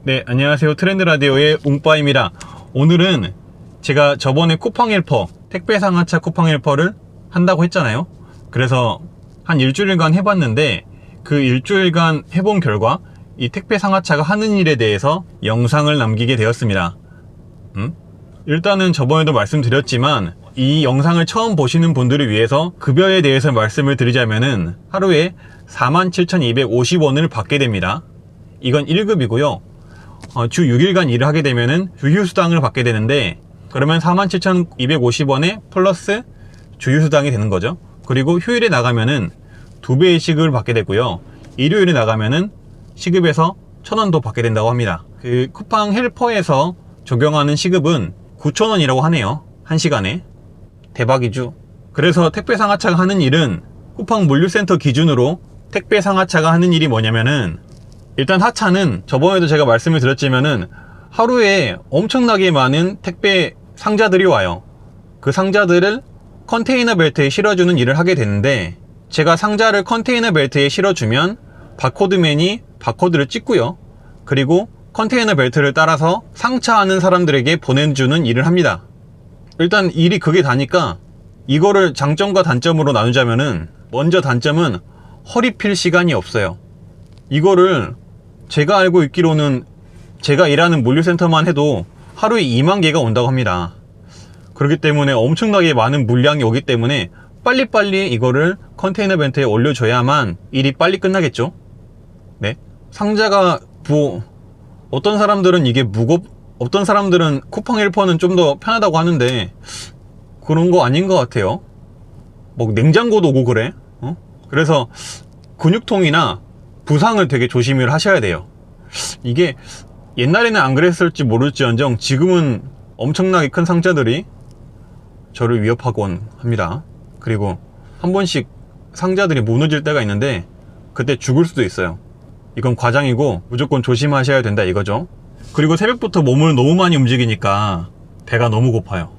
네, 안녕하세요. 트렌드라디오의 웅빠입니다. 오늘은 제가 저번에 쿠팡 헬퍼, 택배 상하차 쿠팡 헬퍼를 한다고 했잖아요. 그래서 한 일주일간 해봤는데 그 일주일간 해본 결과 이 택배 상하차가 하는 일에 대해서 영상을 남기게 되었습니다. 일단은 저번에도 말씀드렸지만 이 영상을 처음 보시는 분들을 위해서 급여에 대해서 말씀을 드리자면은 하루에 47,250원을 받게 됩니다. 이건 1급이고요. 주 6일간 일을 하게 되면은 주휴수당을 받게 되는데, 그러면 47,250원에 플러스 주휴수당이 되는 거죠. 그리고 휴일에 나가면은 2배의 시급을 받게 되고요. 일요일에 나가면은 시급에서 1,000원 더 받게 된다고 합니다. 그 쿠팡 헬퍼에서 적용하는 시급은 9,000원이라고 하네요. 1시간에. 대박이죠. 그래서 택배 상하차가 하는 일은, 쿠팡 물류센터 기준으로 택배 상하차가 하는 일이 뭐냐면은, 일단 하차는 저번에도 제가 말씀을 드렸지만은 하루에 엄청나게 많은 택배 상자들이 와요. 그 상자들을 컨테이너 벨트에 실어주는 일을 하게 되는데, 제가 상자를 컨테이너 벨트에 실어주면 바코드맨이 바코드를 찍고요. 그리고 컨테이너 벨트를 따라서 상차하는 사람들에게 보내주는 일을 합니다. 일단 일이 그게 다니까 이거를 장점과 단점으로 나누자면은, 먼저 단점은 허리 필 시간이 없어요. 이거를 제가 알고 있기로는 제가 일하는 물류센터만 해도 하루에 2만 개가 온다고 합니다. 그렇기 때문에 엄청나게 많은 물량이 오기 때문에 빨리빨리 이거를 컨테이너 벨트에 올려줘야만 일이 빨리 끝나겠죠. 네, 상자가 어떤 사람들은 이게 어떤 사람들은 쿠팡 헬퍼는 좀 더 편하다고 하는데 그런 거 아닌 것 같아요. 뭐 냉장고도 오고 그래. 그래서 근육통이나 부상을 되게 조심을 하셔야 돼요. 이게 옛날에는 안 그랬을지 모를지언정 지금은 엄청나게 큰 상자들이 저를 위협하곤 합니다. 그리고 한 번씩 상자들이 무너질 때가 있는데 그때 죽을 수도 있어요. 이건 과장이고 무조건 조심하셔야 된다 이거죠. 그리고 새벽부터 몸을 너무 많이 움직이니까 배가 너무 고파요.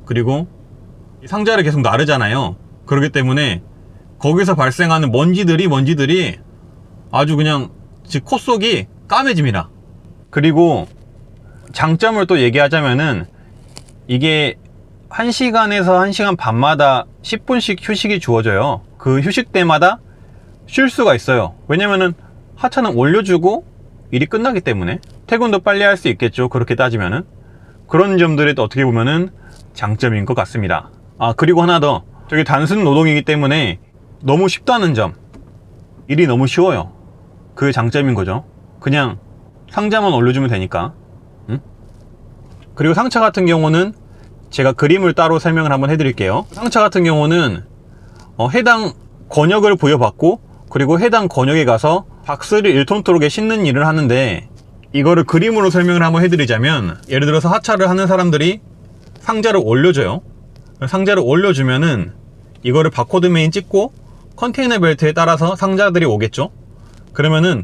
그리고 이 상자를 계속 나르잖아요. 그렇기 때문에 거기서 발생하는 먼지들이 아주 그냥 코 속이 까매집니다. 그리고 장점을 또 얘기하자면은, 이게 1시간에서 1시간 반마다 10분씩 휴식이 주어져요. 그 휴식 때마다 쉴 수가 있어요. 왜냐면은 하차는 올려주고 일이 끝나기 때문에 퇴근도 빨리 할 수 있겠죠. 그렇게 따지면은. 그런 점들이 또 어떻게 보면은 장점인 것 같습니다. 그리고 하나 더, 저게 단순 노동이기 때문에 너무 쉽다는 점, 일이 너무 쉬워요. 그게 장점인 거죠. 그냥 상자만 올려주면 되니까. 그리고 상차 같은 경우는 제가 그림을 따로 설명을 한번 해드릴게요. 상차 같은 경우는 해당 권역을 부여받고, 그리고 해당 권역에 가서 박스를 1톤트럭에 싣는 일을 하는데, 이거를 그림으로 설명을 한번 해드리자면, 예를 들어서 하차를 하는 사람들이 상자를 올려줘요. 상자를 올려주면은 이거를 바코드맨이 찍고 컨테이너 벨트에 따라서 상자들이 오겠죠. 그러면은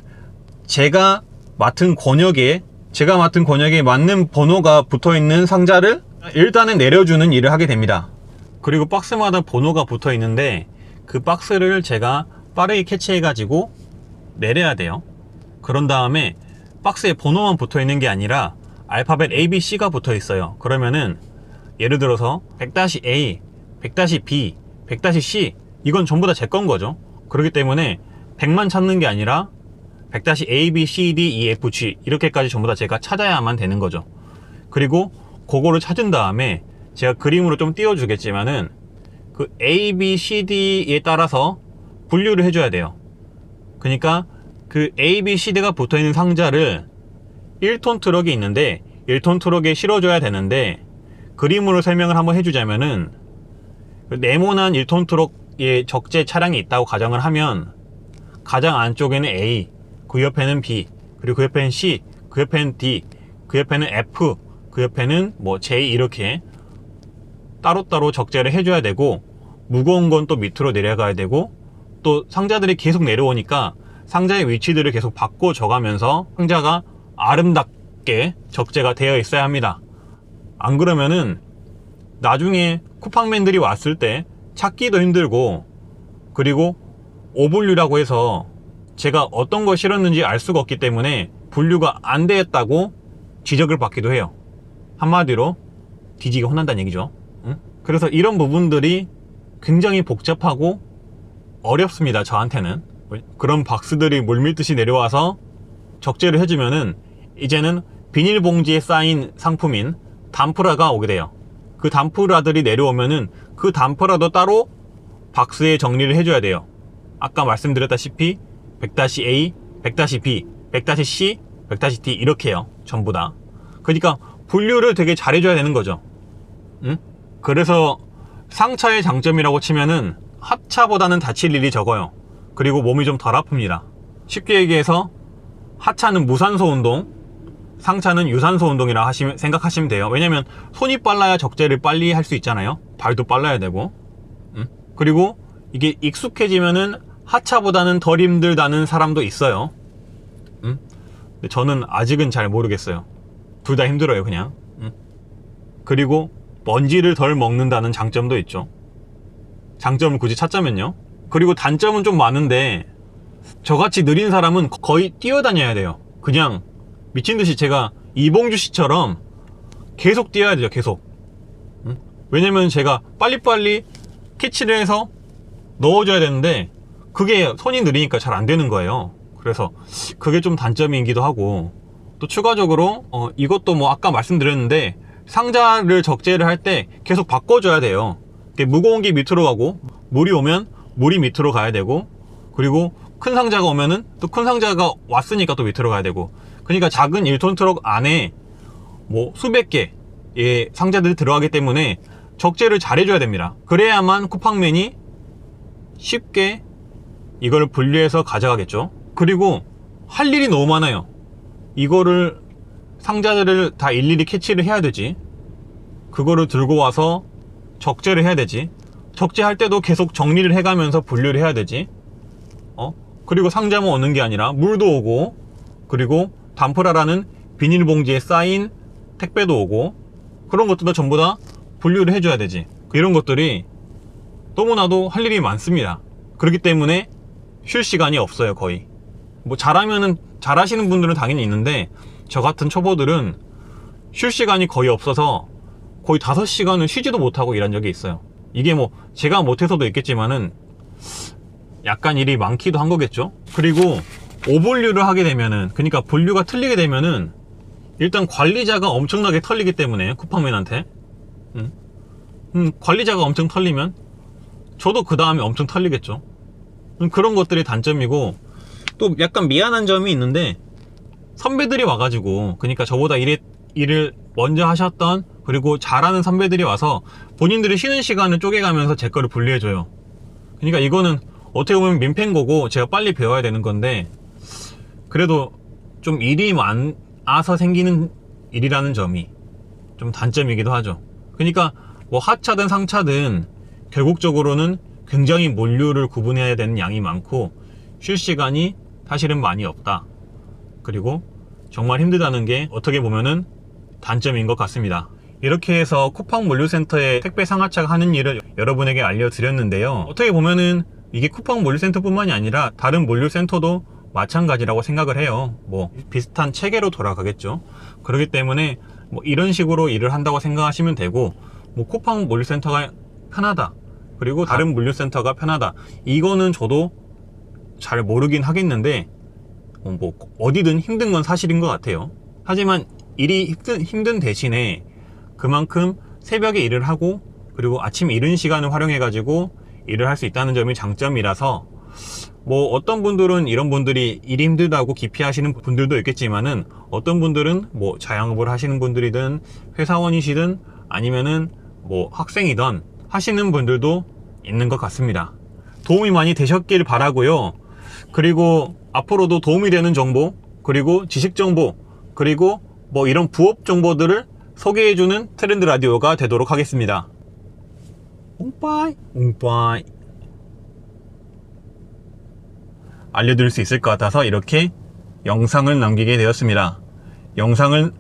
제가 맡은 권역에 맞는 번호가 붙어있는 상자를 일단은 내려주는 일을 하게 됩니다. 그리고 박스마다 번호가 붙어 있는데 그 박스를 제가 빠르게 캐치해 가지고 내려야 돼요. 그런 다음에 박스에 번호만 붙어 있는 게 아니라 알파벳 A, B, C가 붙어 있어요. 그러면은 예를 들어서 100-A, 100-B, 100-C, 이건 전부 다 제 건 거죠. 그렇기 때문에 100만 찾는 게 아니라 100-A, B, C, D, E, F, G 이렇게까지 전부 다 제가 찾아야만 되는 거죠. 그리고 그거를 찾은 다음에 제가 그림으로 좀 띄워주겠지만은 그 A, B, C, D에 따라서 분류를 해줘야 돼요. 그러니까 그 A, B, C, D가 붙어있는 상자를 1톤 트럭이 있는데 1톤 트럭에 실어줘야 되는데, 그림으로 설명을 한번 해주자면은, 네모난 1톤 트럭의 적재 차량이 있다고 가정을 하면, 가장 안쪽에는 A, 그 옆에는 B, 그리고 그 옆에는 C, 그 옆에는 D, 그 옆에는 F, 그 옆에는 뭐 J, 이렇게 따로따로 적재를 해줘야 되고, 무거운 건 또 밑으로 내려가야 되고, 또 상자들이 계속 내려오니까 상자의 위치들을 계속 바꿔줘 가면서 상자가 아름답게 적재가 되어 있어야 합니다. 안 그러면은 나중에 쿠팡맨들이 왔을 때 찾기도 힘들고, 그리고 오분류라고 해서 제가 어떤 걸 실었는지 알 수가 없기 때문에 분류가 안 되었다고 지적을 받기도 해요. 한마디로 뒤지게 혼난다는 얘기죠. 응? 그래서 이런 부분들이 굉장히 복잡하고 어렵습니다. 저한테는. 그런 박스들이 물밀듯이 내려와서 적재를 해주면은 이제는 비닐봉지에 쌓인 상품인 단프라가 오게 돼요. 그 단프라들이 내려오면은 그 단프라도 따로 박스에 정리를 해줘야 돼요. 아까 말씀드렸다시피 100-A, 100-B, 100-C, 100-D 이렇게요. 전부 다. 그러니까 분류를 되게 잘해줘야 되는 거죠. 응? 그래서 상차의 장점이라고 치면은 하차보다는 다칠 일이 적어요. 그리고 몸이 좀 덜 아픕니다. 쉽게 얘기해서 하차는 무산소 운동, 상차는 유산소 운동이라 생각하시면 돼요. 왜냐면 손이 빨라야 적재를 빨리 할 수 있잖아요. 발도 빨라야 되고. 그리고 이게 익숙해지면은 하차보다는 덜 힘들다는 사람도 있어요. 근데 저는 아직은 잘 모르겠어요. 둘 다 힘들어요, 그냥. 그리고 먼지를 덜 먹는다는 장점도 있죠. 장점을 굳이 찾자면요. 그리고 단점은 좀 많은데 저같이 느린 사람은 거의 뛰어다녀야 돼요. 그냥 미친듯이 제가 이봉주 씨처럼 계속 뛰어야 돼요. 계속. 왜냐면 제가 빨리빨리 캐치를 해서 넣어줘야 되는데 그게 손이 느리니까 잘 안 되는 거예요. 그래서 그게 좀 단점이기도 하고, 또 추가적으로 이것도 뭐 아까 말씀드렸는데 상자를 적재를 할 때 계속 바꿔줘야 돼요. 무거운 게 밑으로 가고 물이 오면 물이 밑으로 가야 되고, 그리고 큰 상자가 오면은 또 큰 상자가 왔으니까 또 밑으로 가야 되고, 그러니까 작은 1톤 트럭 안에 뭐 수백 개의 상자들이 들어가기 때문에 적재를 잘 해줘야 됩니다. 그래야만 쿠팡맨이 쉽게 이걸 분류해서 가져가겠죠. 그리고 할 일이 너무 많아요. 이거를 상자들을 다 일일이 캐치를 해야 되지, 그거를 들고 와서 적재를 해야 되지, 적재할 때도 계속 정리를 해가면서 분류를 해야 되지, 그리고 상자만 오는 게 아니라 물도 오고, 그리고 단프라라는 비닐봉지에 쌓인 택배도 오고, 그런 것들도 전부 다 분류를 해줘야 되지. 이런 것들이 너무나도 할 일이 많습니다. 그렇기 때문에 쉴 시간이 없어요. 거의. 뭐 잘하면은, 잘하시는 분들은 당연히 있는데 저 같은 초보들은 쉴 시간이 거의 없어서 거의 5시간은 쉬지도 못하고 일한 적이 있어요. 이게 뭐 제가 못해서도 있겠지만은 약간 일이 많기도 한 거겠죠. 그리고 오분류를 하게 되면은, 그러니까 분류가 틀리게 되면은 일단 관리자가 엄청나게 털리기 때문에, 쿠팡맨한테 관리자가 엄청 털리면 저도 그 다음에 엄청 털리겠죠. 그런 것들이 단점이고, 또 약간 미안한 점이 있는데 선배들이 와가지고, 그러니까 저보다 일을 먼저 하셨던, 그리고 잘하는 선배들이 와서 본인들이 쉬는 시간을 쪼개가면서 제 거를 분리해줘요. 그러니까 이거는 어떻게 보면 민폐인 거고 제가 빨리 배워야 되는 건데, 그래도 좀 일이 많아서 생기는 일이라는 점이 좀 단점이기도 하죠. 그러니까 뭐 하차든 상차든 결국적으로는 굉장히 물류를 구분해야 되는 양이 많고 쉴 시간이 사실은 많이 없다. 그리고 정말 힘들다는 게 어떻게 보면은 단점인 것 같습니다. 이렇게 해서 쿠팡 물류센터에 택배 상하차가 하는 일을 여러분에게 알려드렸는데요. 어떻게 보면은 이게 쿠팡 물류센터 뿐만이 아니라 다른 물류센터도 마찬가지라고 생각을 해요. 뭐 비슷한 체계로 돌아가겠죠. 그렇기 때문에 뭐 이런 식으로 일을 한다고 생각하시면 되고, 뭐 쿠팡 물류센터가 편하다, 그리고 다른 물류센터가 편하다, 이거는 저도 잘 모르긴 하겠는데 뭐 어디든 힘든 건 사실인 것 같아요. 하지만 일이 힘든 대신에 그만큼 새벽에 일을 하고, 그리고 아침 이른 시간을 활용해 가지고 일을 할 수 있다는 점이 장점이라서, 뭐 어떤 분들은 이런 분들이 일이 힘들다고 기피하시는 분들도 있겠지만은, 어떤 분들은 뭐 자영업을 하시는 분들이든 회사원이시든 아니면은 뭐 학생이든 하시는 분들도 있는 것 같습니다. 도움이 많이 되셨길 바라고요. 그리고 앞으로도 도움이 되는 정보, 그리고 지식 정보, 그리고 뭐 이런 부업 정보들을 소개해주는 트렌드 라디오가 되도록 하겠습니다. 웅빠이 웅빠이. 알려드릴 수 있을 것 같아서 이렇게 영상을 남기게 되었습니다. 영상